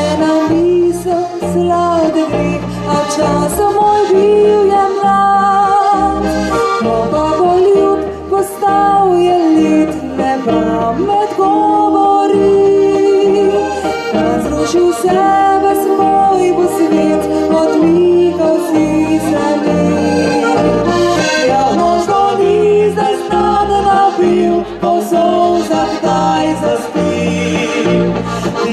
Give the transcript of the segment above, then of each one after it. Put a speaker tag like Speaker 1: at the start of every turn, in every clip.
Speaker 1: ena misel sladek greh, a časom moj bil je mlad. Ko pa bo ljub postal je let, ne pamet govori. Razrušil sebe svoj bo svet, odmikal si se mi. Ja, možno ni zdaj znadena bil, ko v solzah kdaj zaspil.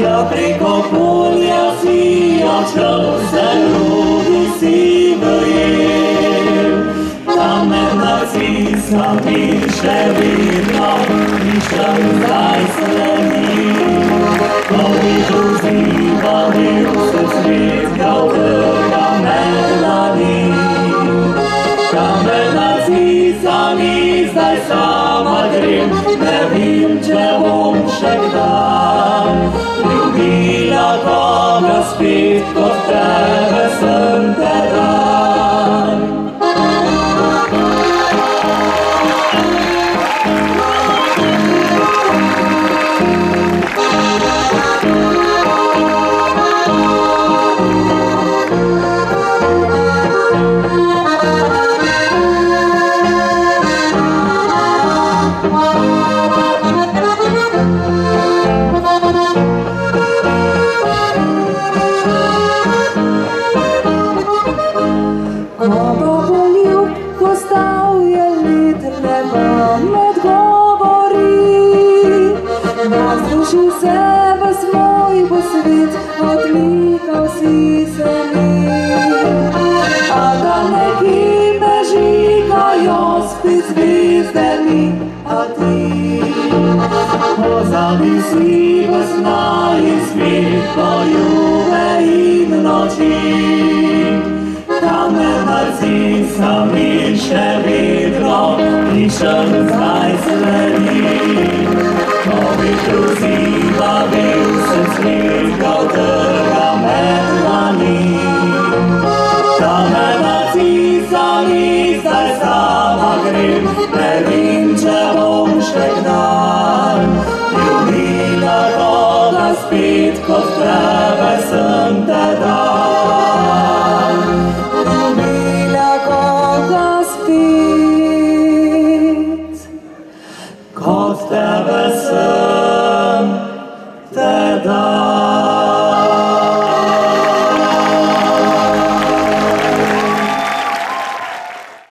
Speaker 1: Ja, preko polja si odšel, se ljubi si verjel. Tam med narcisami še vidno iščem zdaj sledi. Ko bi vzdival se svet, ga vrga med dlani. Tam med narcisami zdaj sama grem, ne vem, če bom še kdaj ljubila koga spet, kot tebe sem tedaj. Ko pa bo ljub postal je let, ne pamet govori. Razrušil se ves moj bo svet, odmikal si se mi. A da nekje me žikajo spet zvezde mi, a ti pozabi si ves mali svet, poljube in noči. Tam med narcisami še vedno iščem zdaj sledi. Ko bi vzdival se svet, ga vrga med dlani. Tam med narcisami zdaj sama grem, ne vem, če bom še kdaj ljubila koga spet, kot tebe sem tedaj. Ljubila koga spet, kot tebe sem